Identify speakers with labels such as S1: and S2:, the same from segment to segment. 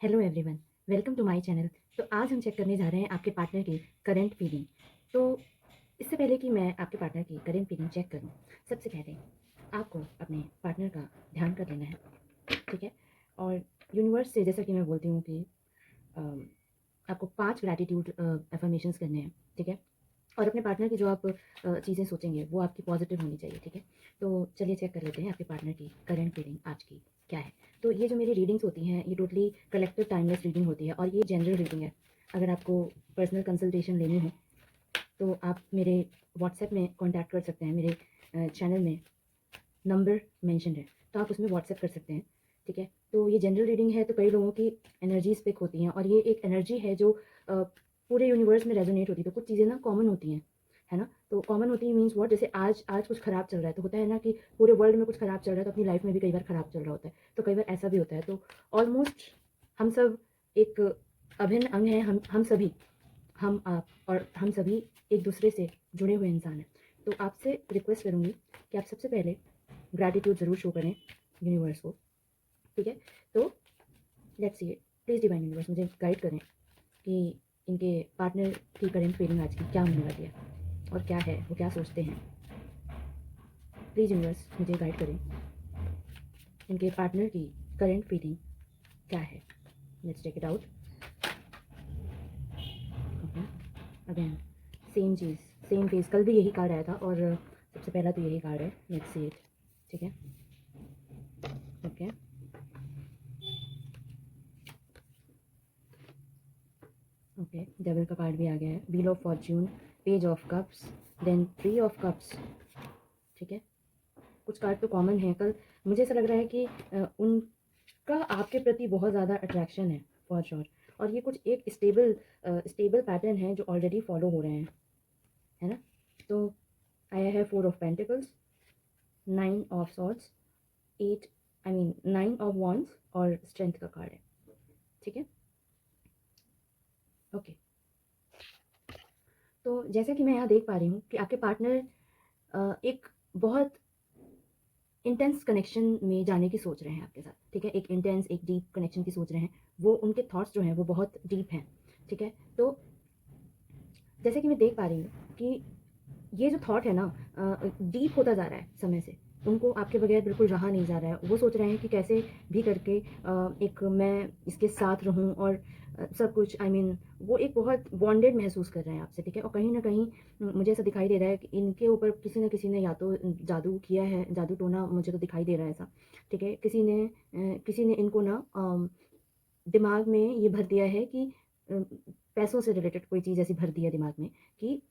S1: Hello everyone, welcome to my channel. तो आज हम चेक करने जा रहे हैं आपके पार्टनर की करंट फीलिंग। तो इससे पहले कि मैं आपके पार्टनर की करंट फीलिंग चेक करूं, सबसे पहले आपको अपने पार्टनर का ध्यान कर लेना है, ठीक है। और यूनिवर्स से जैसा कि मैं बोलती हूँ कि अम, आपको 5 ग्रैटिट्यूड अफर्मेशंस करने हैं, ठीक है। और अपने पार्टनर की जो आप चीज़ें सोचेंगे वो आपकी पॉजिटिव होनी चाहिए, ठीक है। तो चलिए चेक कर लेते हैं आपके पार्टनर की करंट फीलिंग आज की क्या है। तो ये जो मेरी रीडिंग्स होती हैं ये टोटली कलेक्टिव टाइमलेस रीडिंग होती है और ये जनरल रीडिंग है। अगर आपको पर्सनल कंसल्टेशन लेनी हो तो आप मेरे व्हाट्सएप में कॉन्टैक्ट कर सकते हैं। मेरे चैनल में नंबर मेंशन है, तो आप उसमें व्हाट्सएप कर सकते हैं, ठीक है। तो ये जनरल रीडिंग है, तो कई लोगों की एनर्जीज पिक होती हैं और ये एक एनर्जी है जो पूरे यूनिवर्स में रेजोनेट होती है। तो कुछ चीज़ें ना कॉमन होती हैं, है ना। तो कॉमन होती है मीन्स व्हाट, जैसे आज आज कुछ ख़राब चल रहा है तो होता है ना कि पूरे वर्ल्ड में कुछ ख़राब चल रहा है, तो अपनी लाइफ में भी कई बार ख़राब चल रहा होता है, तो कई बार ऐसा भी होता है। तो ऑलमोस्ट हम सब एक अभिन्न अंग हैं, हम सभी, हम आप और हम सभी एक दूसरे से जुड़े हुए इंसान हैं। तो आपसे रिक्वेस्ट करूँगी कि आप सबसे पहले ग्रैटिट्यूड ज़रूर शो करें यूनिवर्स को, ठीक है। तो let's see, please divine universe मुझे गाइड करें कि इनके पार्टनर की करंट फीलिंग आज की क्या होने वाली है और क्या है, वो क्या सोचते हैं। प्लीज़ यूनिवर्स मुझे गाइड करें, इनके पार्टनर की करंट फीलिंग क्या है। Let's take it out. Okay, again same चीज़, सेम फेस, कल भी यही कार्ड आया था और सबसे पहला तो यही कार्ड है। लेट्स सी इट, ठीक है। ओके, ओके, डेविल का कार्ड भी आ गया है, wheel of fortune, page of cups, then 3 of cups, ठीक है। कुछ कार्ड तो कॉमन है। कल मुझे ऐसा लग रहा है कि उनका आपके प्रति बहुत ज़्यादा अट्रैक्शन है फॉर श्योर। और ये कुछ एक स्टेबल पैटर्न है जो ऑलरेडी फॉलो हो रहे हैं, है ना। तो आया है 4 of pentacles, 9 of swords, 8 I mean 9 of wands और स्ट्रेंथ का कार्ड है, ठीक है। ओके, तो जैसा कि मैं यहाँ देख पा रही हूँ कि आपके पार्टनर एक बहुत इंटेंस कनेक्शन में जाने की सोच रहे हैं आपके साथ, ठीक है। एक इंटेंस, एक डीप कनेक्शन की सोच रहे हैं। वो उनके थॉट्स जो हैं वो बहुत डीप हैं, ठीक है। तो जैसे कि मैं देख पा रही हूँ कि ये जो थॉट है ना डीप होता जा रहा है समय से। उनको आपके बगैर बिल्कुल रहा नहीं जा रहा है। वो सोच रहे हैं कि कैसे भी करके एक मैं इसके साथ रहूं और सब कुछ आई मीन वो एक बहुत बॉन्डेड महसूस कर रहे हैं आपसे, ठीक है। और कहीं ना कहीं मुझे ऐसा दिखाई दे रहा है कि इनके ऊपर किसी न किसी ने या तो जादू किया है, जादू टोना, मुझे तो दिखाई दे रहा है ऐसा, ठीक है। किसी ने इनको ना दिमाग में ये भर दिया है कि पैसों से रिलेटेड कोई चीज़ ऐसी भर दी है दिमाग में कि,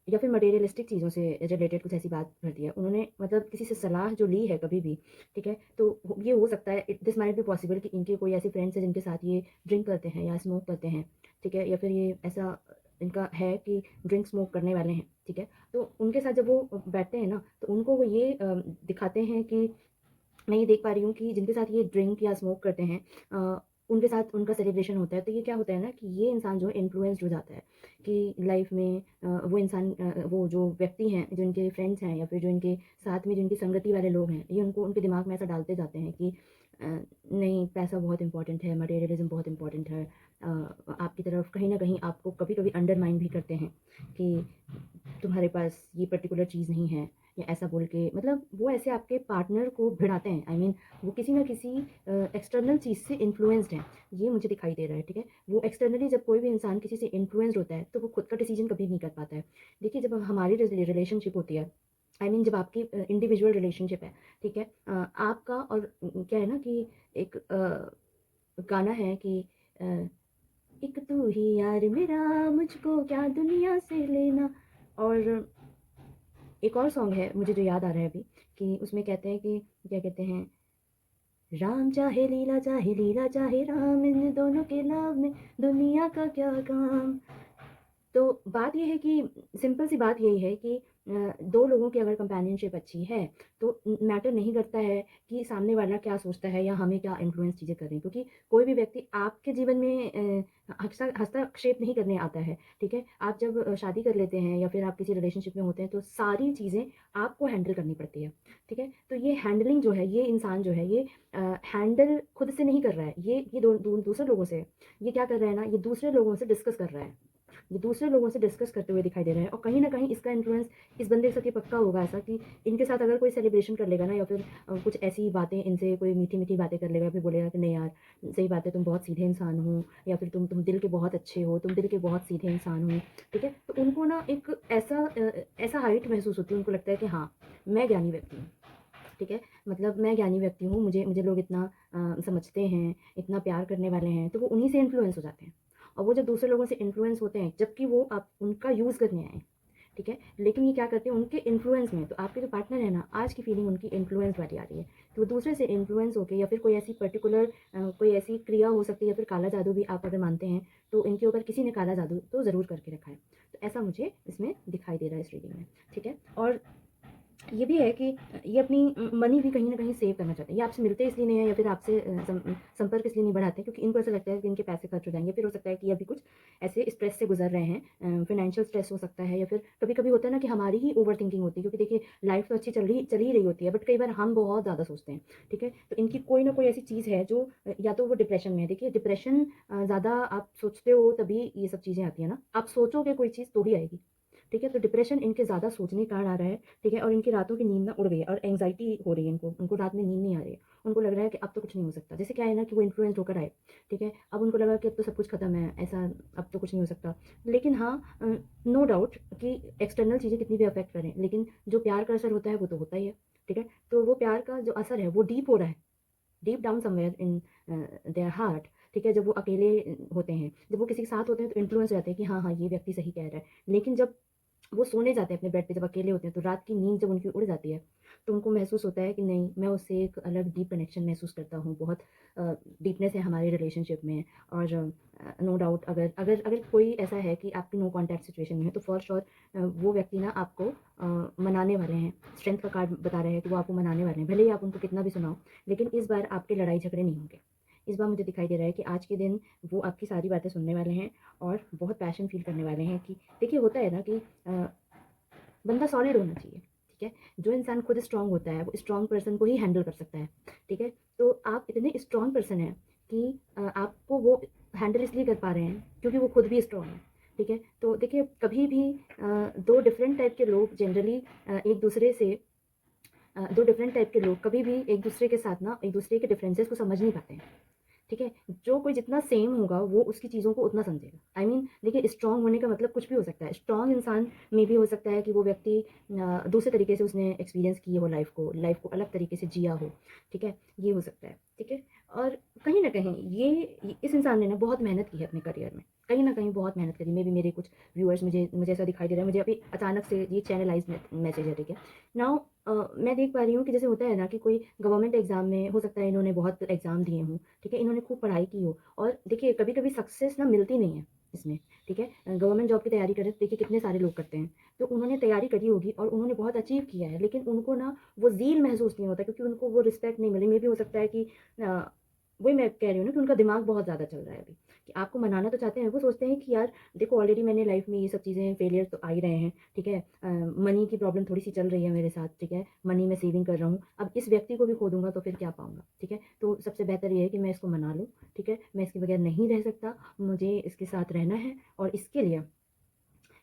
S1: या फिर मटेरियलिस्टिक चीज़ों से रिलेटेड कुछ ऐसी बात भर दिया उन्होंने, मतलब किसी से सलाह जो ली है कभी भी, ठीक है। तो ये हो सकता है, दिस माइट बी पॉसिबल कि इनके कोई ऐसे फ्रेंड्स हैं जिनके साथ ये ड्रिंक करते हैं या स्मोक करते हैं, ठीक है। या फिर ये ऐसा इनका है कि ड्रिंक स्मोक करने वाले हैं, ठीक है। तो उनके साथ जब वो बैठते हैं ना तो उनको वो ये दिखाते हैं कि, मैं ये देख पा रही हूँ कि जिनके साथ ये ड्रिंक या स्मोक करते हैं उनके साथ उनका सेलिब्रेशन होता है। तो ये क्या होता है ना कि ये इंसान जो है इन्फ्लुएंस्ड हो जाता है कि लाइफ में वो इंसान वो जो व्यक्ति हैं, जो इनके फ्रेंड्स हैं या फिर जो इनके साथ में जो इनकी संगति वाले लोग हैं, ये उनको उनके दिमाग में ऐसा डालते जाते हैं कि नहीं, पैसा बहुत इंपॉर्टेंट है, मटेरियलिज्म बहुत इंपॉर्टेंट है। आपकी तरफ कहीं ना कहीं आपको कभी कभी अंडरमाइन भी करते हैं कि तुम्हारे पास ये पर्टिकुलर चीज़ नहीं है, या ऐसा बोल के, मतलब वो ऐसे आपके पार्टनर को भिड़ाते हैं। आई मीन वो किसी ना किसी एक्सटर्नल चीज़ से इन्फ्लुएंस्ड हैं, ये मुझे दिखाई दे रहा है, ठीक है। वो एक्सटर्नली जब कोई भी इंसान किसी से इन्फ्लुएंस्ड होता है तो वो खुद का डिसीजन कभी नहीं कर पाता है। देखिए, जब हमारी रिलेशनशिप होती है, आई मीन जब आपकी इंडिविजुअल रिलेशनशिप है, ठीक है। आपका और क्या है ना कि एक गाना है कि एक तू ही यार मेरा, मुझको क्या दुनिया से लेना। और एक और सॉन्ग है मुझे जो याद आ रहा है अभी, कि उसमें कहते हैं कि, क्या कहते हैं, राम चाहे लीला चाहे राम, इन दोनों के लव में दुनिया का क्या काम। तो बात ये है कि सिंपल सी बात यही है कि दो लोगों की अगर कंपेनियनशिप अच्छी है तो मैटर नहीं करता है कि सामने वाला क्या सोचता है या हमें क्या इन्फ्लुएंस चीज़ें कर रही हैं, क्योंकि कोई भी व्यक्ति आपके जीवन में हस्तक्षेप नहीं करने आता है, ठीक है? आप जब शादी कर लेते हैं या फिर आप किसी रिलेशनशिप में होते हैं तो सारी चीज़ें आपको हैंडल करनी पड़ती है, ठीक है? तो ये हैंडलिंग जो है, ये इंसान जो है ये हैंडल खुद से नहीं कर रहा है, ये दूसरे लोगों से है। ये क्या कर रहा है ना, ये दूसरे लोगों से डिस्कस कर रहा है। ये दूसरे लोगों से डिस्कस करते हुए दिखाई दे रहा है और कहीं न कहीं इसका इन्फ्लुएंस इस बंदे के साथ ये पक्का होगा ऐसा कि इनके साथ अगर कोई सेलिब्रेशन कर लेगा ना या फिर कुछ ऐसी बातें इनसे कोई मीठी-मीठी बातें कर लेगा, फिर बोलेगा कि नहीं यार, सही बात है, तुम बहुत सीधे इंसान हो या फिर तुम दिल के बहुत अच्छे हो, तुम दिल के बहुत सीधे इंसान हो, ठीक है? तो उनको ना एक ऐसा हाइट महसूस होती है, उनको लगता है कि हाँ, मैं ज्ञानी व्यक्ति हूँ, ठीक है? मतलब मैं ज्ञानी व्यक्ति हूँ, मुझे मुझे लोग इतना समझते हैं, इतना प्यार करने वाले हैं, तो वो उन्हीं से इन्फ्लुएंस हो जाते हैं। और वो जब दूसरे लोगों से इन्फ्लुएंस होते हैं, जबकि वो आप उनका यूज़ करने आए हैं, ठीक है? लेकिन ये क्या करते हैं उनके इन्फ्लुएंस में, तो आपके जो पार्टनर है ना, आज की फीलिंग उनकी इन्फ्लुएंस वाली आ रही है कि वो दूसरे से इन्फ्लुएंस होके या फिर कोई ऐसी पर्टिकुलर कोई ऐसी क्रिया हो सकती है या फिर काला जादू भी आप अगर मानते हैं, तो इनके ऊपर किसी ने काला जादू तो ज़रूर करके रखा है। तो ऐसा मुझे इसमें दिखाई दे रहा है इस रीडिंग में, ठीक है? और ये भी है कि ये अपनी मनी भी कहीं न कहीं सेव करना चाहते हैं। ये आपसे मिलते इसलिए नहीं है या फिर आपसे संपर्क इसलिए नहीं बढ़ाते क्योंकि इनको ऐसा लगता है कि इनके पैसे खर्च हो जाएँगे। फिर हो सकता है कि ये अभी कुछ ऐसे स्ट्रेस से गुज़र रहे हैं, फाइनेंशियल स्ट्रेस हो सकता है या फिर कभी-कभी होता है ना कि हमारी ही ओवरथिंकिंग होती है क्योंकि देखिए लाइफ़ तो अच्छी चल ही रही होती है बट कई बार हम बहुत ज़्यादा सोचते हैं, ठीक है? तो इनकी कोई ना कोई ऐसी चीज़ है जो या तो वो डिप्रेशन में है। देखिए डिप्रेशन ज़्यादा आप सोचते हो तभी ये सब चीज़ें आती हैं ना। आप सोचोगे कोई चीज़ तो ही आएगी। ठीक है? तो डिप्रेशन इनके ज़्यादा सोचने के कारण आ रहा है, ठीक है? और इनकी रातों की नींद ना उड़ गई है और एंग्ज़ायटी हो रही है इनको, उनको रात में नींद नहीं आ रही है। उनको लग रहा है कि अब तो कुछ नहीं हो सकता। जैसे क्या है ना कि वो इन्फ्लुएंस होकर आए, ठीक है? अब उनको लगा कि अब तो सब कुछ खत्म है, ऐसा अब तो कुछ नहीं हो सकता। लेकिन हाँ नो डाउट कि एक्सटर्नल चीज़ें कितनी भी अफ़ेक्ट करें, लेकिन जो प्यार का असर होता है वो तो होता ही है, ठीक है? तो वो प्यार का जो असर है वो डीप हो रहा है, deep down somewhere in their heart, ठीक है? जब वो अकेले होते हैं, जब वो किसी के साथ होते हैं तो इन्फ्लुएंस हो जाते हैं कि हाँ, हाँ, ये व्यक्ति सही कह रहा है। लेकिन जब वो सोने जाते हैं अपने बेड पे जब अकेले होते हैं तो रात की नींद जब उनकी उड़ जाती है, तो उनको महसूस होता है कि नहीं मैं उससे एक अलग डीप कनेक्शन महसूस करता हूँ। बहुत डीपनेस है हमारे रिलेशनशिप में और नो डाउट अगर अगर अगर कोई ऐसा है कि आपकी नो कॉन्टैक्ट सिचुएशन में है तो फॉर श्योर वो व्यक्ति ना आपको मनाने वाले हैं। स्ट्रेंथ का कार्ड बता रहे हैं कि वो आपको मनाने वाले हैं। भले ही आप उनको कितना भी सुनाओ, लेकिन इस बार आपके लड़ाई झगड़े नहीं होंगे। इस बार मुझे दिखाई दे रहा है कि आज के दिन वो आपकी सारी बातें सुनने वाले हैं और बहुत पैशन फ़ील करने वाले हैं कि देखिए होता है ना कि बंदा सॉलिड होना चाहिए, ठीक है? जो इंसान खुद स्ट्रॉन्ग होता है, वो स्ट्रॉन्ग पर्सन को ही हैंडल कर सकता है, ठीक है? तो आप इतने स्ट्रॉन्ग पर्सन हैं कि आपको वो हैंडल इसलिए कर पा रहे हैं क्योंकि वो खुद भी स्ट्रॉन्ग है, ठीक है? तो देखिए कभी भी 2 डिफरेंट टाइप के लोग जनरली एक दूसरे से 2 डिफरेंट टाइप के लोग कभी भी एक दूसरे के साथ ना एक दूसरे के डिफरेंसेस को समझ नहीं पाते हैं। ठीक है? जो कोई जितना सेम होगा वो उसकी चीज़ों को उतना समझेगा। आई मीन देखिए स्ट्रॉन्ग होने का मतलब कुछ भी हो सकता है। स्ट्रॉन्ग इंसान में भी हो सकता है कि वो व्यक्ति दूसरे तरीके से उसने एक्सपीरियंस की हो लाइफ़ को अलग तरीके से जिया हो, ठीक है? ये हो सकता है, ठीक है? और कहीं न कहीं इस इंसान ने ना बहुत मेहनत की है अपने करियर में। कहीं न कहीं बहुत मेहनत करी। मेबी मेरे कुछ व्यूअर्स मुझे मुझे ऐसा दिखाई दे रहा है, मुझे अभी अचानक से ये चैनलाइज़ मैसेज है, ठीक है? नाउ मैं देख पा रही हूँ कि जैसे होता है ना कि कोई गवर्नमेंट एग्ज़ाम में हो सकता है इन्होंने बहुत एग्ज़ाम दिए हों, ठीक है? इन्होंने खूब पढ़ाई की हो और देखिए कभी-कभी सक्सेस ना मिलती नहीं है इसमें, ठीक है? गवर्नमेंट जॉब की तैयारी करें तो देखिए कितने सारे लोग करते हैं। तो उन्होंने तैयारी करी होगी और उन्होंने बहुत अचीव किया है, लेकिन उनको ना वो ज़ील महसूस नहीं होता क्योंकि उनको वो रिस्पेक्ट नहीं मिली। मेबी हो सकता है कि वही मैं कह रही हूँ ना कि उनका दिमाग बहुत ज़्यादा चल रहा है अभी, कि आपको मनाना तो चाहते हैं, वो सोचते हैं कि यार देखो ऑलरेडी मैंने लाइफ़ में ये सब चीज़ें फेलियर तो आ ही रहे हैं, ठीक है? मनी की प्रॉब्लम थोड़ी-सी चल रही है मेरे साथ, ठीक है? मनी मैं सेविंग कर रहा हूँ, अब इस व्यक्ति को भी खो दूँगा तो फिर क्या पाऊँगा, ठीक है? तो सबसे बेहतर ये है कि मैं इसको मना लूँ, ठीक है? मैं इसके बगैर नहीं रह सकता, मुझे इसके साथ रहना है और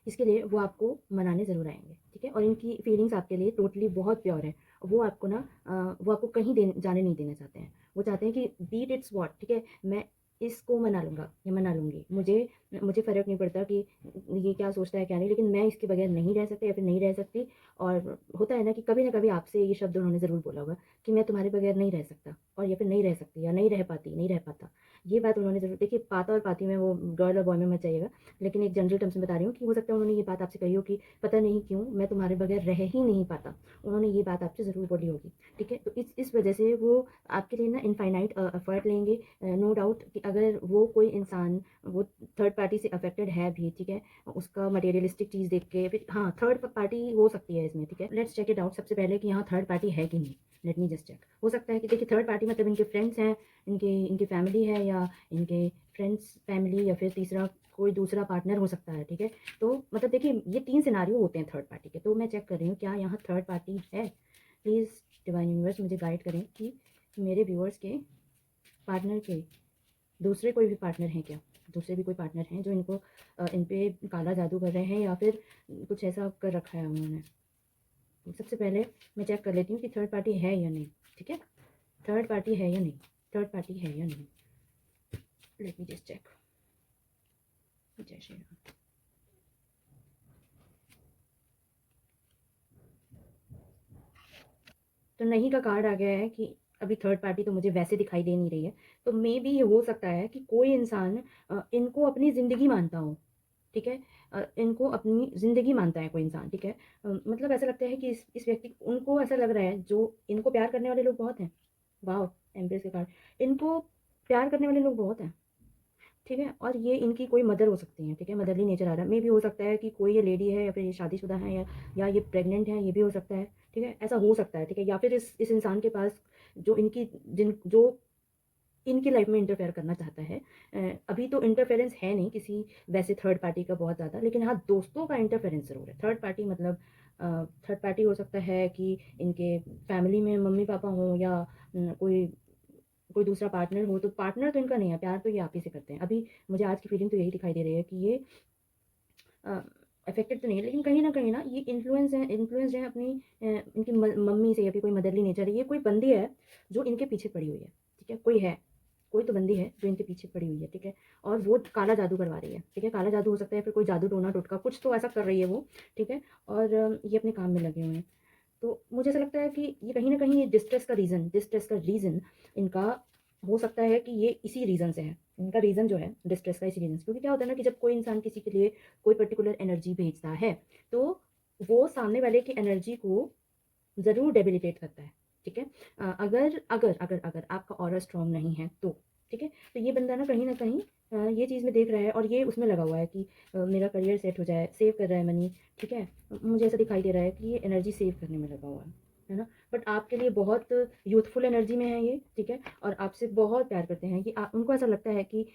S1: इसके लिए वो आपको मनाने ज़रूर आएँगे, ठीक है? और इनकी फीलिंग्स आपके लिए टोटली बहुत प्योर है। वो आपको ना वो आपको कहीं जाने नहीं देना चाहते हैं। वो चाहते हैं कि बी इट इट्स व्हाट, ठीक है? मैं इसको मना लूँगा या मना लूँगी। मुझे मुझे फ़र्क नहीं पड़ता कि ये क्या सोचता है क्या नहीं, लेकिन मैं इसके बगैर नहीं रह सकता या फिर नहीं रह सकती। और होता है ना कि कभी न कभी आपसे ये शब्द उन्होंने ज़रूर बोला होगा कि मैं तुम्हारे बगैर नहीं रह सकता और या फिर नहीं रह सकती या नहीं रह पाती, नहीं रह पाता। ये बात उन्होंने ज़रूर देखिए पाता और पाती में वो गर्ल और बॉय में मत जाइएगा। लेकिन एक जनरल टर्म्स में बता रही हूँ कि हो सकता है उन्होंने ये बात आपसे कही हो कि पता नहीं क्यों मैं तुम्हारे बगैर रह ही नहीं पाता। उन्होंने ये बात आपसे ज़रूर बोली होगी, ठीक है? तो इस वजह से वो आपके लिए ना इनफ़ाइनाइट एफ़र्ट लेंगे। नो डाउट कि अगर वो कोई इंसान वो थर्ड पार्टी से अफ़ेक्टेड है भी, ठीक है? उसका मटेरियलिस्टिक चीज़ देख के फिर हाँ, थर्ड पार्टी हो सकती है इसमें, ठीक है? लेट्स चेक इट आउट सबसे पहले कि यहाँ थर्ड पार्टी है कि नहीं? Let me just check. हो सकता है कि देखिए थर्ड पार्टी मतलब इनके फ्रेंड्स हैं, इनकी इनकी फैमिली है या इनके फ्रेंड्स, फैमिली या फिर तीसरा कोई दूसरा पार्टनर हो सकता है, ठीक है? तो मतलब देखिए ये 3 सिनेरियो होते हैं थर्ड पार्टी के, तो मैं चेक कर रही हूँ क्या यहाँ थर्ड पार्टी है? प्लीज़ डिवाइन यूनिवर्स मुझे गाइड करें कि मेरे व्यूअर्स के पार्टनर के दूसरे कोई भी पार्टनर हैं क्या? दूसरे भी कोई पार्टनर हैं जो इनको इन पे काला जादू कर रहे हैं या फिर कुछ ऐसा कर रखा है उन्होंने? सबसे पहले मैं चेक कर लेती हूँ कि थर्ड पार्टी है या नहीं, ठीक है? थर्ड पार्टी है या नहीं? थर्ड पार्टी है या नहीं? Let me just check. जय श्री राम। तो नहीं का कार्ड आ गया है कि अभी थर्ड पार्टी तो मुझे वैसे दिखाई दे नहीं रही है। तो मे बी ये हो सकता है कि कोई इंसान इनको अपनी ज़िंदगी मानता हो, ठीक है? इनको अपनी ज़िंदगी मानता है कोई इंसान, ठीक है? मतलब ऐसा लगता है कि इस व्यक्ति उनको ऐसा लग रहा है जो इनको प्यार करने वाले लोग बहुत हैं। वाओ! एम्प्रेस के कार्ड। इनको प्यार करने वाले लोग बहुत हैं। ठीक है? और ये इनकी कोई मदर हो सकती हैं, ठीक है? मदरली नेचर आ रहा है। मेबी हो सकता है कि कोई ये लेडी है या फिर ये शादीशुदा है या ये प्रेग्नेंट है, ये भी हो सकता है, ठीक है? ऐसा हो सकता है, ठीक है? या फिर इस इंसान के पास जो इनकी जो इनकी लाइफ में इंटरफेयर करना चाहता है। अभी तो इंटरफेरेंस है नहीं किसी वैसे थर्ड पार्टी का बहुत ज़्यादा, लेकिन हाँ, दोस्तों का इंटरफेरेंस ज़रूर है। थर्ड पार्टी मतलब थर्ड पार्टी हो सकता है कि इनके फैमिली में मम्मी-पापा हों या कोई कोई दूसरा पार्टनर हो, तो पार्टनर तो इनका नहीं है, प्यार तो ये आप ही से करते हैं। अभी मुझे आज की फीलिंग तो यही दिखाई दे रही है कि ये अफेक्टेड तो नहीं है, लेकिन कहीं न ये इन्फ्लुएंस्ड है अपनी इनकी मम्मी से या फिर कोई मदरली नेचर है। ये कोई बंदी है जो इनके पीछे पड़ी हुई है, ठीक है? कोई तो बंदी है जो इनके पीछे पड़ी हुई है, ठीक है? और वो काला जादू करवा रही है, ठीक है? काला जादू हो सकता है, फिर कोई जादू टोना टोटका कुछ तो ऐसा कर रही है वो, ठीक है? और ये अपने काम में लगे हुए हैं। तो मुझे ऐसा लगता है कि ये कहीं न कहीं डिस्ट्रेस का रीज़न इनका हो सकता है कि ये इसी रीज़न से है। इनका रीज़न जो है डिस्ट्रेस का इसी रीज़न से, क्योंकि क्या होता है ना कि जब कोई इंसान किसी के लिए कोई पर्टिकुलर एनर्जी भेजता है, तो वो सामने वाले की एनर्जी को ज़रूर डेबिलिटेट करता है, ठीक है? अगर आपका ऑरा स्ट्रॉन्ग नहीं है तो, ठीक है? तो ये बंदा ना कहीं ये चीज़ में देख रहा है और ये उसमें लगा हुआ है कि मेरा करियर सेट हो जाए, सेव कर रहा है मनी, ठीक है? मुझे ऐसा दिखाई दे रहा है कि ये एनर्जी सेव करने में लगा हुआ है ना? बट आपके लिए बहुत यूथफुल एनर्जी में है ये, ठीक है? और आपसे बहुत प्यार करते हैं कि उनको ऐसा लगता है कि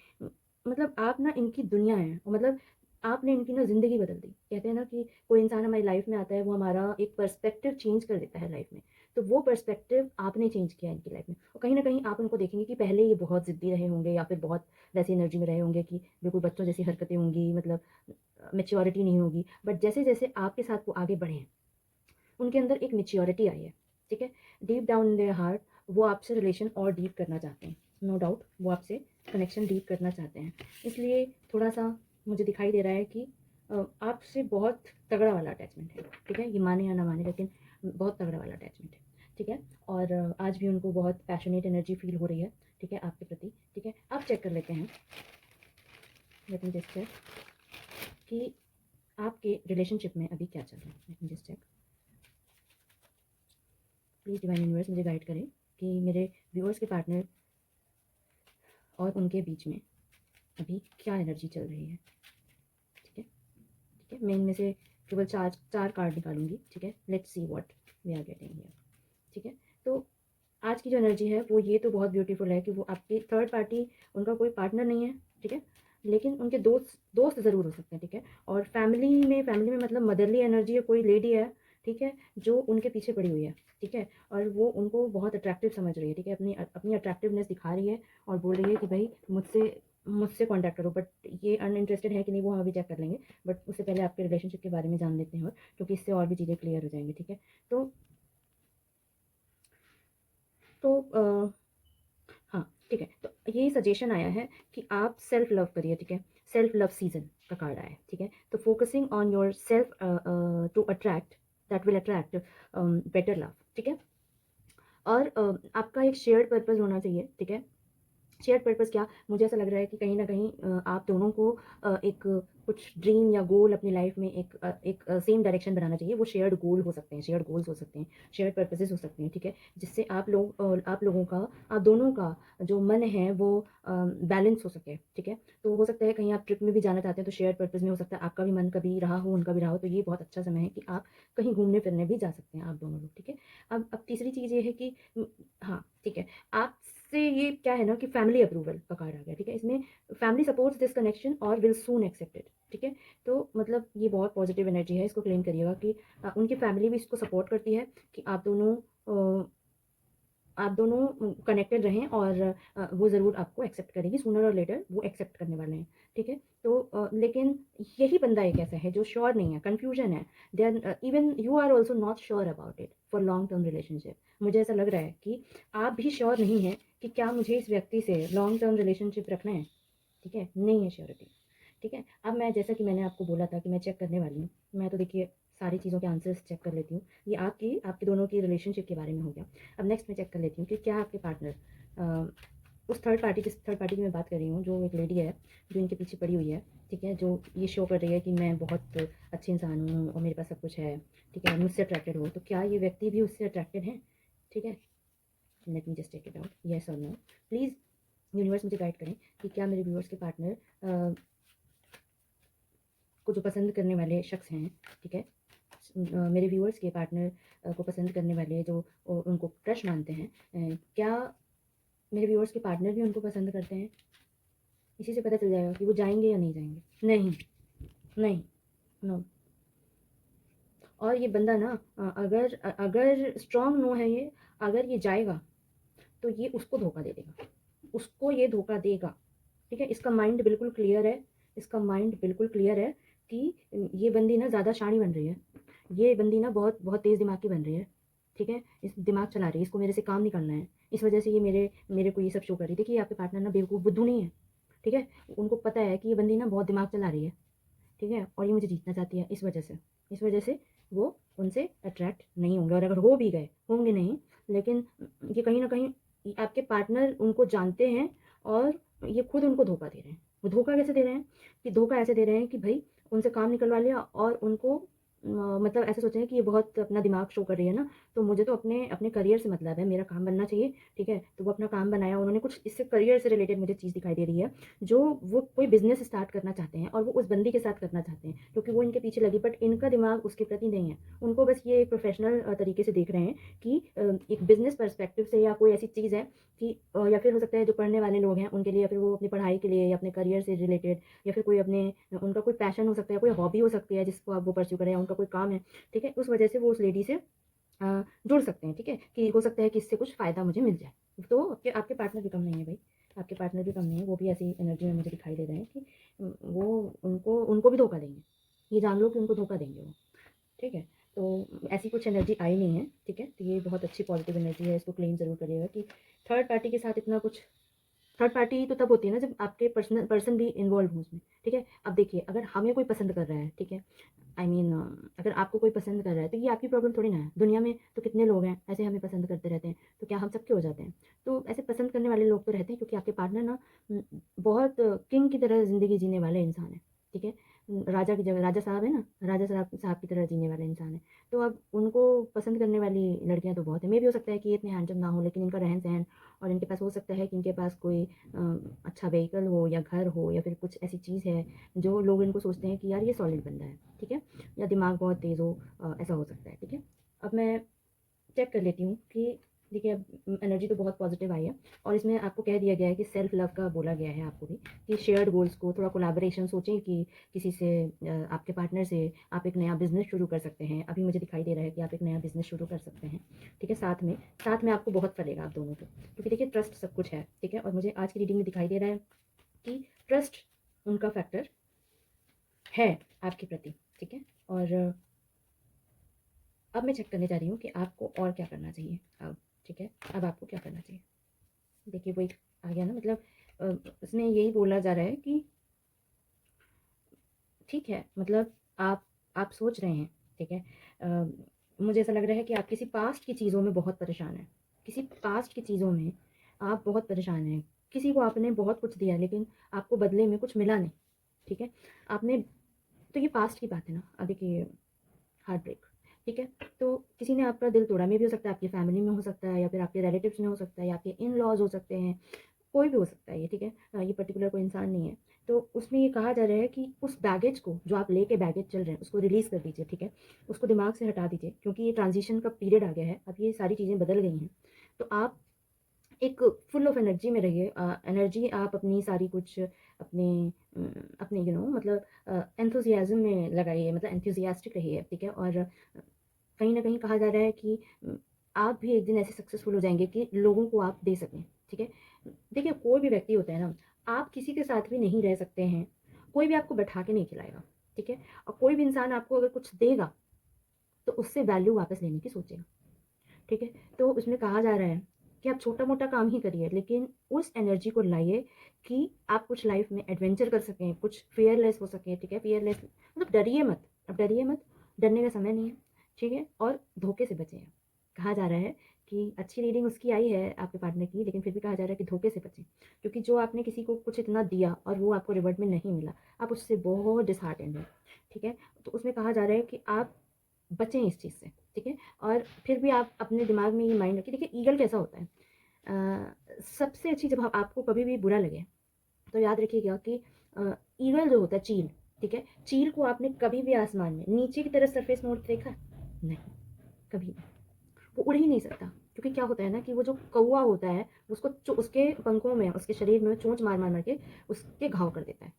S1: मतलब आप ना इनकी दुनिया हैं, मतलब आपने इनकी ना ज़िंदगी बदल दी। कहते हैं ना कि कोई इंसान हमारी लाइफ़ में आता है, वो हमारा एक पर्सपेक्टिव चेंज कर देता है लाइफ़ में। तो वो पर्सपेक्टिव आपने चेंज किया इनकी लाइफ़ में। और कहीं न कहीं आप उनको देखेंगे कि पहले ये बहुत ज़िद्दी रहे होंगे या फिर बहुत वैसी एनर्जी में रहे होंगे कि बिल्कुल बच्चों जैसी हरकतें होंगी, मतलब मैच्योरिटी नहीं होगी। बट जैसे-जैसे आपके साथ वो आगे बढ़े हैं, उनके अंदर एक मैच्योरिटी आई है, ठीक है? Deep down in their heart वो आपसे रिलेशन और डीप करना चाहते हैं। नो डाउट वो आपसे कनेक्शन डीप करना चाहते हैं। इसलिए थोड़ा-सा मुझे दिखाई दे रहा है कि आपसे बहुत तगड़ा वाला अटैचमेंट है, ठीक है? ये माने या ना माने, लेकिन बहुत तगड़ा वाला अटैचमेंट है, ठीक है? और आज भी उनको बहुत पैशनेट एनर्जी फ़ील हो रही है, ठीक है, आपके प्रति, ठीक है? अब चेक कर लेते हैं, लेट मी जस्ट चेक कि आपके रिलेशनशिप में अभी क्या चल रहा है? Let me just check. Please divine universe मुझे गाइड करें कि मेरे व्यूअर्स के पार्टनर और उनके बीच में अभी क्या एनर्जी चल रही है, ठीक है? ठीक है, मैं इनमें से केवल चार कार्ड निकालूंगी, ठीक है? Let's see what we are getting here, ठीक है? तो आज की जो एनर्जी है वो ये तो बहुत ब्यूटीफुल है कि वो आपकी थर्ड पार्टी, उनका कोई पार्टनर नहीं है, ठीक है? लेकिन उनके दोस्त दोस्त ज़रूर हो सकते हैं, ठीक है? और फैमिली में मतलब मदरली एनर्जी है, कोई लेडी है, ठीक है? जो उनके पीछे पड़ी हुई है, ठीक है? और वो उनको बहुत अट्रैक्टिव समझ रही है, ठीक है? अपनी अट्रैक्टिवनेस दिखा रही है और बोल रही है कि भाई मुझसे कॉन्टैक्ट करो। बट ये अनइंटरेस्टेड है कि नहीं वो हम अभी चेक कर लेंगे। बट उससे पहले आपके रिलेशनशिप के बारे में जान लेते हैं, और क्योंकि इससे और भी चीज़ें क्लियर हो जाएंगी, ठीक है? तो तो हाँ, ठीक है। तो ये सजेशन आया है कि आप सेल्फ लव करिए, ठीक है? सेल्फ लव सीज़न का कार्ड आया है, ठीक है? तो focusing on your self to attract that will attract better love, ठीक है? और आपका एक शेयर्ड पर्पस होना चाहिए, ठीक है? शेयर्ड पर्पस क्या, मुझे ऐसा लग रहा है कि कहीं न कहीं आप दोनों को एक कुछ ड्रीम या गोल अपनी लाइफ में एक सेम डायरेक्शन बनाना चाहिए। वो शेयर्ड गोल हो सकते हैं, शेयर्ड गोल्स हो सकते हैं, शेयर्ड पर्पसेस हो सकते हैं, ठीक है? जिससे आप लोगों का, आप दोनों का जो मन है वो बैलेंस हो सके, ठीक है? तो हो सकता है कहीं आप ट्रिप में भी जाना चाहते हैं, तो शेयर्ड पर्पस में हो सकता है आपका भी मन कभी रहा हो, उनका भी रहा हो, तो ये बहुत अच्छा समय है कि आप कहीं घूमने-फिरने भी जा सकते हैं आप दोनों लोग, ठीक है? अब तीसरी चीज़ ये है कि हाँ, ठीक है। आप इससे ये क्या है ना कि फैमिली अप्रूवल का कार्ड आ गया, ठीक है? इसमें फैमिली सपोर्ट्स दिस कनेक्शन और विल सून एक्सेप्ट इट, ठीक है? तो मतलब ये बहुत पॉजिटिव एनर्जी है, इसको क्लेम करिएगा कि उनकी फैमिली भी इसको सपोर्ट करती है कि आप दोनों कनेक्टेड रहें और वो ज़रूर आपको एक्सेप्ट करेगी, सूनर और लेटर वो एक्सेप्ट करने वाले हैं, ठीक है? तो लेकिन यही बंदा एक ऐसा है जो श्योर नहीं है, कन्फ्यूजन है, then even you are also not sure about it for long term relationship. मुझे ऐसा लग रहा है कि आप भी श्योर नहीं हैं कि क्या मुझे इस व्यक्ति से लॉन्ग टर्म रिलेशनशिप रखना है, ठीक है? नहीं है श्योरिटी, ठीक है? अब मैं जैसा कि मैंने आपको बोला था कि मैं चेक करने वाली हूँ, मैं तो देखिए सारी चीज़ों के आंसर्स चेक कर लेती हूँ। ये आपके दोनों की रिलेशनशिप के बारे में हो गया। अब नेक्स्ट मैं चेक कर लेती हूँ कि क्या आपके पार्टनर उस थर्ड पार्टी की मैं बात कर रही हूँ, जो एक लेडी है, जो इनके पीछे पड़ी हुई है, ठीक है? जो ये शो कर रही है कि मैं बहुत अच्छी इंसान हूँ और मेरे पास सब कुछ है, ठीक है? मुझसे अट्रैक्टेड हो, तो क्या ये व्यक्ति भी उससे अट्रैक्टेड है? ठीक है? Let me just take it out, yes और नो। प्लीज़ यूनिवर्स मुझे गाइड करें कि क्या मेरे व्यूअर्स के पार्टनर को जो पसंद करने वाले शख्स हैं, ठीक है? मेरे व्यूअर्स के पार्टनर को पसंद करने वाले जो उनको क्रश मानते हैं, क्या मेरे व्यूअर्स के पार्टनर भी उनको पसंद करते हैं? इसी से पता चल जाएगा कि वो जाएँगे या नहीं जाएँगे। नहीं, नहीं, नो। और ये बंदा ना अगर स्ट्रॉन्ग नो है ये, अगर ये जाएगा, तो ये उसको धोखा दे देगा। उसको ये धोखा देगा, ठीक है? इसका माइंड बिल्कुल क्लियर है, इसका माइंड बिल्कुल क्लियर है कि ये बंदी ना ज़्यादा शाणी बन रही है। ये बंदी ना बहुत बहुत तेज़ दिमाग की बन रही है, ठीक है? इस दिमाग चला रही है, इसको मेरे से काम निकालना है। इस वजह से ये मेरे को ये सब शो कर रही है। देखिए, आपके पार्टनर ना बेवकूफ़ बुद्धू नहीं है, ठीक है? उनको पता है कि ये बंदी ना बहुत दिमाग चला रही है, ठीक है? और ये मुझे जीतना चाहती है इस वजह से वो उनसे अट्रैक्ट नहीं होंगे, और अगर हो भी गए, होंगे नहीं, लेकिन ये कहीं न कहीं आपके पार्टनर उनको जानते हैं और ये खुद उनको धोखा दे रहे हैं। वो धोखा कैसे दे रहे हैं? कि धोखा ऐसे दे रहे हैं कि भई उनसे काम निकलवा लिया और उनको मतलब ऐसे सोच रहे हैं कि ये बहुत अपना दिमाग शो कर रही है ना, तो मुझे तो अपने अपने करियर से मतलब है, मेरा काम बनना चाहिए, ठीक है? तो वो अपना काम बनाया, उन्होंने कुछ इससे करियर से रिलेटेड मुझे चीज़ दिखाई दे रही है, जो वो कोई बिज़नेस स्टार्ट करना चाहते हैं और वो उस बंदी के साथ करना चाहते हैं, क्योंकि वो इनके पीछे लगी, बट इनका दिमाग उसके प्रति नहीं है। उनको बस ये एक प्रोफ़ेशनल तरीके से देख रहे हैं कि एक बिज़नेस पर्सपेक्टिव से या कोई ऐसी चीज़ है कि या फिर हो सकता है जो पढ़ने वाले लोग हैं, उनके लिए, या फिर वो अपनी पढ़ाई के लिए या अपने करियर से रिलेटेड, या फिर कोई अपने उनका कोई पैशन हो सकता है, कोई हॉबी हो सकती है जिसको आप वो परस्यू करें, या उनका कोई काम है, ठीक है? उस वजह से वो उस लेडी से जुड़ सकते हैं, ठीक है? कि हो सकता है कि इससे कुछ फ़ायदा मुझे मिल जाए। तो आपके आपके पार्टनर भी कम नहीं है भई, आपके पार्टनर भी कम नहीं है, वो भी ऐसी एनर्जी में मुझे दिखाई दे रहे हैं कि वो उनको उनको भी धोखा देंगे। ये जान लो कि उनको धोखा देंगे वो, ठीक है? तो ऐसी कुछ एनर्जी आई नहीं है, ठीक है? तो ये बहुत अच्छी पॉज़िटिव एनर्जी है, इसको क्लेम ज़रूर करिएगा कि थर्ड पार्टी के साथ इतना कुछ। थर्ड पार्टी तो तब होती है ना जब आपके पर्सन भी इन्वॉल्व हो उसमें, ठीक है? अब देखिए, अगर हमें कोई पसंद कर रहा है, ठीक है? आई मीन अगर आपको कोई पसंद कर रहा है, तो ये आपकी प्रॉब्लम थोड़ी ना है। दुनिया में तो कितने लोग हैं, ऐसे हमें पसंद करते रहते हैं, तो क्या हम सबके हो जाते हैं? तो ऐसे पसंद करने वाले लोग तो रहते हैं, क्योंकि आपके पार्टनर ना बहुत किंग की तरह ज़िंदगी जीने वाले इंसान हैं, ठीक है? राजा की जगह राजा साहब है ना, राजा साहब साहब की तरह जीने वाले इंसान हैं। तो अब उनको पसंद करने वाली लड़कियाँ तो बहुत हैं। मेबी हो सकता है कि ये इतने हैंडसम ना हो, लेकिन इनका रहन-सहन, और इनके पास हो सकता है कि इनके पास कोई अच्छा व्हीकल हो या घर हो, या फिर कुछ ऐसी चीज़ है जो लोग इनको सोचते हैं कि यार ये सॉलिड बंदा है, ठीक है? या दिमाग बहुत तेज़ हो, ऐसा हो सकता है, ठीक है? अब मैं चेक कर लेती हूँ कि देखिए, अब एनर्जी तो बहुत पॉजिटिव आई है, और इसमें आपको कह दिया गया है कि सेल्फ लव का बोला गया है आपको भी, कि शेयर्ड गोल्स को थोड़ा कोलैबोरेशन सोचें कि किसी से आपके पार्टनर से आप एक नया बिज़नेस शुरू कर सकते हैं। अभी मुझे दिखाई दे रहा है कि आप एक नया बिज़नेस शुरू कर सकते हैं, ठीक है? साथ में आपको बहुत फलेगा आप दोनों को, क्योंकि देखिए ट्रस्ट सब कुछ है, ठीक है? और मुझे आज की रीडिंग में दिखाई दे रहा है कि ट्रस्ट उनका फैक्टर है आपके प्रति, ठीक है? और अब मैं चेक करने जा रही हूँ कि आपको और क्या करना चाहिए अब, ठीक है? अब आपको क्या करना चाहिए? देखिए, वो एक आ गया ना, मतलब उसमें यही बोला जा रहा है कि ठीक है, मतलब आप सोच रहे हैं, ठीक है? मुझे ऐसा लग रहा है कि आप किसी पास्ट की चीज़ों में बहुत परेशान हैं। किसी पास्ट की चीज़ों में आप बहुत परेशान हैं। किसी को आपने बहुत कुछ दिया, लेकिन आपको बदले में कुछ मिला नहीं, ठीक है? आपने तो ये पास्ट की बात है ना। अब देखिए, हार्ट ब्रेक, ठीक है? तो किसी ने आपका दिल तोड़ा, मेबी हो सकता है आपकी फैमिली में हो सकता है, या फिर आपके रिलेटिव्स में हो सकता है, या आपके इन-लॉज़ हो सकते हैं, कोई भी हो सकता है ये, ठीक है? ये पर्टिकुलर कोई इंसान नहीं है। तो उसमें ये कहा जा रहा है कि उस बैगेज को, जो आप लेके बैगेज चल रहे हैं, उसको रिलीज़ कर दीजिए, ठीक है? उसको दिमाग से हटा दीजिए, क्योंकि ये ट्रांज़िशन का पीरियड आ गया है, अब ये सारी चीज़ें बदल गई हैं। तो आप एक फुल ऑफ एनर्जी में रहिए। एनर्जी आप अपनी सारी कुछ अपने अपने मतलब एंथुसियाज़्म में लगाइए, मतलब एंथुसियास्टिक रहिए, ठीक है? और कहीं न कहीं कहा जा रहा है कि आप भी एक दिन ऐसे सक्सेसफुल हो जाएँगे कि लोगों को आप दे सकें, ठीक है? देखिए, कोई भी व्यक्ति होता है ना, आप किसी के साथ भी नहीं रह सकते हैं, कोई भी आपको बैठा के नहीं खिलाएगा, ठीक है? और कोई भी इंसान आपको अगर कुछ देगा, तो उससे वैल्यू वापस लेने की सोचेगा, ठीक है? तो उसमें कहा जा रहा है कि आप छोटा-मोटा काम ही करिए, लेकिन उस एनर्जी को लाइए कि आप कुछ लाइफ़ में एडवेंचर कर सकें, कुछ फ़ियरलेस हो सकें, ठीक है? फ़ियरलेस मतलब डरिए मत, अब डरिए मत, डरने का समय नहीं है, ठीक है? और धोखे से बचें। कहा जा रहा है कि अच्छी रीडिंग उसकी आई है आपके पार्टनर की, लेकिन फिर भी कहा जा रहा है कि धोखे से बचें, क्योंकि जो आपने किसी को कुछ इतना दिया और वो आपको रिवर्ट में नहीं मिला, आप उससे बहुत डिसहार्टेंड हैं, ठीक है? तो उसमें कहा जा रहा है कि आप बचें इस चीज़ से, ठीक है? और फिर भी आप अपने दिमाग में ये माइंड रखिए, देखिए ईगल कैसा होता है, सबसे अच्छी जब आपको कभी भी बुरा लगे, तो याद रखिएगा कि ईगल जो होता है, चील, ठीक है? चील को आपने कभी भी आसमान में नीचे की तरफ सरफेस मोड़ के देखा है? नहीं, कभी नहीं। वो उड़ ही नहीं सकता, क्योंकि क्या होता है ना कि वो जो कौवा होता है, उसके पंखों में, उसके शरीर में चोंच मार-मार के उसके घाव कर देता है,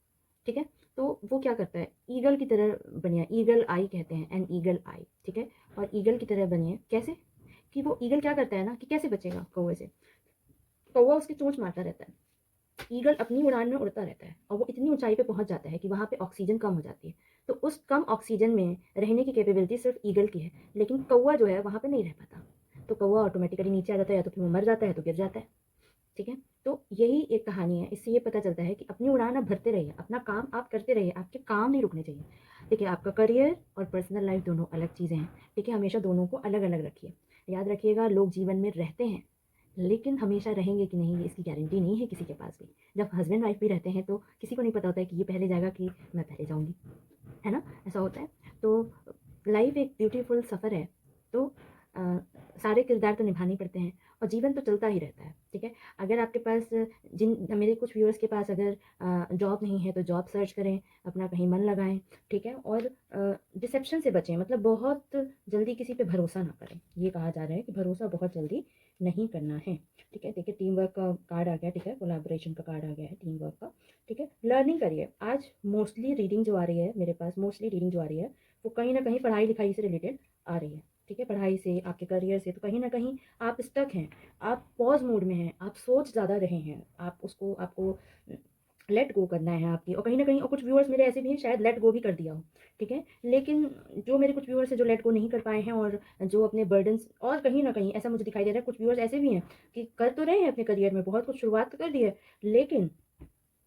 S1: ठीक है? तो वो क्या करता है, ईगल की तरह बनिए, ईगल आई कहते हैं, एन ईगल आई, ठीक है? और ईगल की तरह बनिए, कैसे? कि वो ईगल क्या करता है ना कि कैसे बचेगा कौवे से? कौवा उसकी चोंच मारता रहता है, ईगल अपनी उड़ान में उड़ता रहता है और वो इतनी ऊंचाई पे पहुंच जाता है कि वहां पे ऑक्सीजन कम हो जाती है। तो उस कम ऑक्सीजन में रहने की कैपेबिलिटी सिर्फ ईगल की है, लेकिन कौवा जो है वहां पे नहीं रह पाता। तो कौवा ऑटोमेटिकली नीचे आ जाता है, या तो फिर वो मर जाता है, तो गिर जाता है, ठीक है? तो यही एक कहानी है, इससे ये पता चलता है कि अपनी उड़ान आप भरते रहिए, अपना काम आप करते रहिए, आपके काम नहीं रुकने चाहिए। देखिए, आपका करियर और पर्सनल लाइफ दोनों अलग चीज़ें हैं, ठीक है? हमेशा दोनों को अलग अलग रखिए। याद रखिएगा, लोग जीवन में रहते हैं, लेकिन हमेशा रहेंगे कि नहीं, ये इसकी गारंटी नहीं है किसी के पास भी। जब हस्बैंड वाइफ भी रहते हैं, तो किसी को नहीं पता होता है कि ये पहले जाएगा कि मैं पहले जाऊँगी, है ना? ऐसा होता है। तो लाइफ एक ब्यूटीफुल सफ़र है, तो अ, सारे किरदार तो निभाने ही पड़ते हैं और जीवन तो चलता ही रहता है, ठीक है? अगर आपके पास मेरे कुछ व्यूअर्स के पास अगर जॉब नहीं है, तो जॉब सर्च करें, अपना कहीं मन लगाएँ, ठीक है? और डिसेप्शन से बचें, मतलब बहुत जल्दी किसी पे भरोसा ना करें। ये कहा जा रहा है कि भरोसा बहुत जल्दी नहीं करना है, ठीक है? देखिए, टीम वर्क का कार्ड आ गया, ठीक है? कोलैबोरेशन का कार्ड आ गया है, टीम वर्क का, ठीक है? लर्निंग करिए। आज मोस्टली रीडिंग जो आ रही है मेरे पास, मोस्टली रीडिंग जो आ रही है, वो कहीं न कहीं पढ़ाई-लिखाई से रिलेटेड आ रही है, ठीक है? पढ़ाई से, आपके करियर से, तो कहीं न कहीं आप स्टक हैं, आप पॉज़ मोड में हैं, आप सोच ज़्यादा रहे हैं, आपको लेट गो करना है आपकी, और कहीं न कहीं और कुछ व्यूअर्स मेरे ऐसे भी हैं, शायद लेट गो भी कर दिया हो, ठीक है? लेकिन जो मेरे कुछ व्यूअर्स हैं जो लेट गो नहीं कर पाए हैं, और जो अपने बर्डन्स, और कहीं न कहीं ऐसा मुझे दिखाई दे रहा है, कुछ व्यूअर्स ऐसे भी हैं कि कर तो रहे हैं अपने करियर में, बहुत कुछ शुरुआत तो कर दी है, लेकिन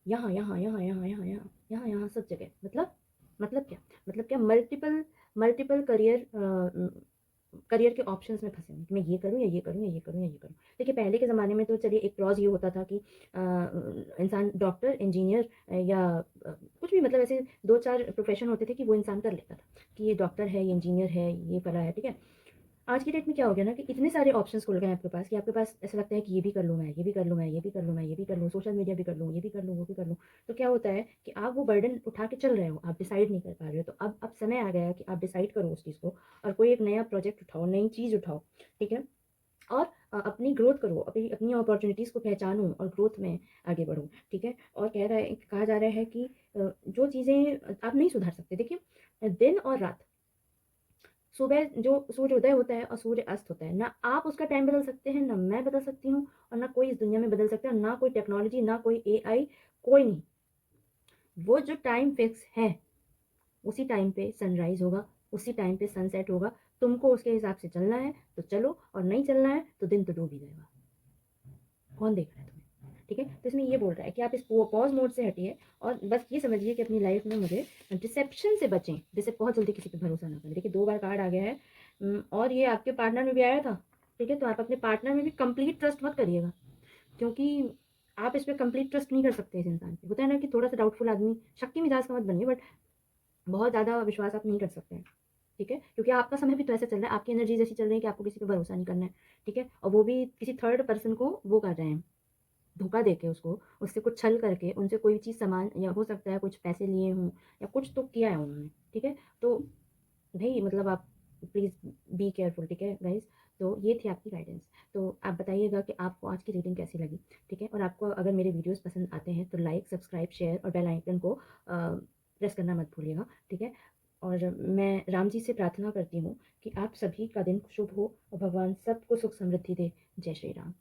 S1: यहाँ, यहाँ, यहाँ, यहाँ, यहाँ, यहाँ, यहाँ, यहाँ सब जगह, मतलब क्या? मतलब क्या, मल्टीपल मल्टीपल करियर के ऑप्शंस में फँसे हैं कि मैं ये करूँ या ये करूँ या ये करूँ या ये करूँ। देखिए, पहले के ज़माने में तो चलिए एक क्लॉज़ ये होता था कि इंसान डॉक्टर, इंजीनियर या कुछ भी, मतलब ऐसे 2-4 प्रोफ़ेशन होते थे कि वो इंसान कर लेता था, कि ये डॉक्टर है, ये इंजीनियर है, ये फला है, ठीक है? आज की डेट में क्या हो गया ना कि इतने सारे ऑप्शंस खुल गए हैं आपके पास, कि आपके पास ऐसा लगता है कि ये भी कर लूँ मैं, ये भी कर लूँ मैं, ये भी कर लूँ मैं, ये भी कर लूँ, सोशल मीडिया भी कर लूँ, ये भी कर लूँ, वो भी कर लूँ। तो क्या होता है कि आप वो बर्डन उठा के चल रहे हो, आप डिसाइड नहीं कर पा रहे हो। तो अब समय आ गया है कि आप डिसाइड करो उस चीज़ को, और कोई एक नया प्रोजेक्ट उठाओ, नई चीज़ उठाओ, ठीक है? और अपनी ग्रोथ करो, अपनी अपनी अपॉर्च्युनिटीज़ को पहचानो और ग्रोथ में आगे बढ़ो, ठीक है? और कहा जा रहा है कि जो चीज़ें आप नहीं सुधार सकते, देखिए, दिन और रात, सुबह जो सूर्योदय होता है और सूर्य अस्त होता है, ना आप उसका टाइम बदल सकते हैं, ना मैं बदल सकती हूँ, और ना कोई इस दुनिया में बदल सकता है, ना कोई टेक्नोलॉजी, ना कोई एआई, कोई नहीं। वो जो टाइम फिक्स है, उसी टाइम पे सनराइज़ होगा, उसी टाइम पे सनसेट होगा। तुमको उसके हिसाब से चलना है, तो चलो, और नहीं चलना है, तो दिन तो डूब ही जाएगा। कौन देख रहा है तुम्हें? ठीक है? तो इसमें ये बोल रहा है कि आप इस पॉज़ मोड से हटिए और बस ये समझिए कि अपनी लाइफ़ में मुझे डिसेप्शन से बचें। बहुत जल्दी किसी पे भरोसा ना करें। देखिए, 2 बार कार्ड आ गया है, और ये आपके पार्टनर में भी आया था, ठीक है? तो आप अपने पार्टनर में भी कंप्लीट ट्रस्ट मत करिएगा, क्योंकि आप इस पे कंप्लीट ट्रस्ट नहीं कर सकते इस इंसान पे। होता है ना कि थोड़ा-सा डाउटफुल आदमी, शक्की मिजाज का मत बनिए, बट बहुत ज़्यादा विश्वास आप नहीं कर सकते हैं, ठीक है? क्योंकि आपका समय भी तो ऐसा चल रहा है, आपकी एनर्जीज़ ऐसी चल रही है कि आपको किसी पे भरोसा नहीं करना है, ठीक है? और वो भी किसी थर्ड पर्सन को वो कर रहे हैं, धोखा देके उसको, उससे कुछ छल करके, उनसे कोई चीज़ सामान, या हो सकता है कुछ पैसे लिए हों, या कुछ तो किया है उन्होंने, ठीक है? तो भई, मतलब आप प्लीज़ बी केयरफुल, ठीक है गाइज़? तो ये थी आपकी गाइडेंस। तो आप बताइएगा कि आपको आज की रीडिंग कैसी लगी, ठीक है? और आपको अगर मेरे वीडियोज़ पसंद आते हैं तो लाइक, सब्सक्राइब, शेयर और बेल आइकन को प्रेस करना मत भूलिएगा, ठीक है? और मैं राम जी से प्रार्थना करती हूँ कि आप सभी का दिन शुभ हो और भगवान सबको सुख समृद्धि दे। जय श्री राम।